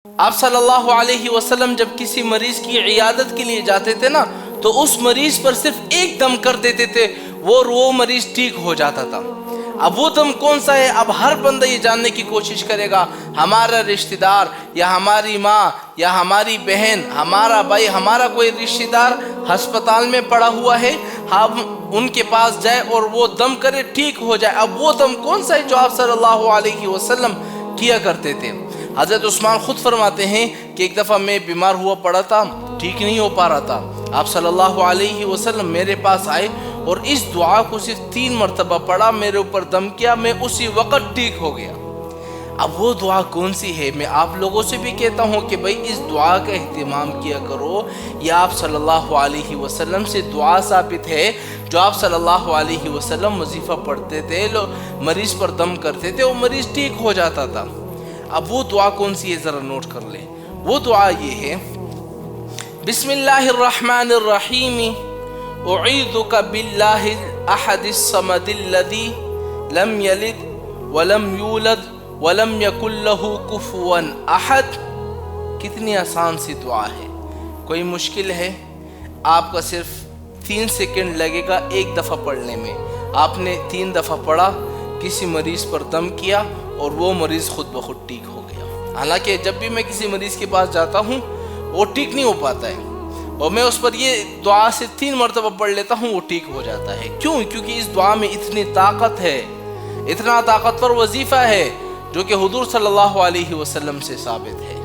آپ صلی اللہ علیہ وسلم جب کسی مریض کی عیادت کے لیے جاتے تھے نا تو اس مریض پر صرف ایک دم کر دیتے تھے، وہ مریض ٹھیک ہو جاتا تھا۔ اب وہ دم کون سا ہے؟ اب ہر بندہ یہ جاننے کی کوشش کرے گا ہمارا رشتہ دار یا ہماری ماں یا ہماری بہن، ہمارا بھائی، ہمارا کوئی رشتہ دار ہسپتال میں پڑا ہوا ہے، ہم ان کے پاس جائے اور وہ دم کرے ٹھیک ہو جائے۔ اب وہ دم کون سا ہے جو آپ صلی اللہ علیہ وسلم کیا کرتے تھے؟ حضرت عثمان خود فرماتے ہیں کہ ایک دفعہ میں بیمار ہوا پڑا تھا، ٹھیک نہیں ہو پا رہا تھا، آپ صلی اللہ علیہ وسلم میرے پاس آئے اور اس دعا کو صرف 3 مرتبہ پڑھا، میرے اوپر دم کیا، میں اسی وقت ٹھیک ہو گیا۔ اب وہ دعا کون سی ہے؟ میں آپ لوگوں سے بھی کہتا ہوں کہ بھئی اس دعا کا اہتمام کیا کرو۔ یہ آپ صلی اللہ علیہ وسلم سے دعا ثابت ہے جو آپ صلی اللہ علیہ وسلم وظیفہ پڑھتے تھے، مریض پر دم کرتے تھے، وہ مریض ٹھیک ہو جاتا تھا۔ اب وہ دعا کون سی ہے ذرا نوٹ کر لیں۔ وہ دعا یہ ہے: بسم اللہ الرحمن الرحیم اعیذک باللہ الاحد الصمد الذی لم یلد ولم یولد ولم یکن لہ کفوا احد۔ کتنی آسان سی دعا ہے، کوئی مشکل ہے؟ آپ کا صرف 3 سیکنڈ لگے گا ایک دفعہ پڑھنے میں۔ آپ نے 3 دفعہ پڑھا، کسی مریض پر دم کیا اور وہ مریض خود بخود ٹھیک ہو گیا۔ حالانکہ جب بھی میں کسی مریض کے پاس جاتا ہوں وہ ٹھیک نہیں ہو پاتا ہے، اور میں اس پر یہ دعا سے 3 مرتبہ پڑھ لیتا ہوں، وہ ٹھیک ہو جاتا ہے۔ کیوں؟ کیونکہ اس دعا میں اتنی طاقت ہے، اتنا طاقتور وظیفہ ہے جو کہ حضور صلی اللہ علیہ وسلم سے ثابت ہے۔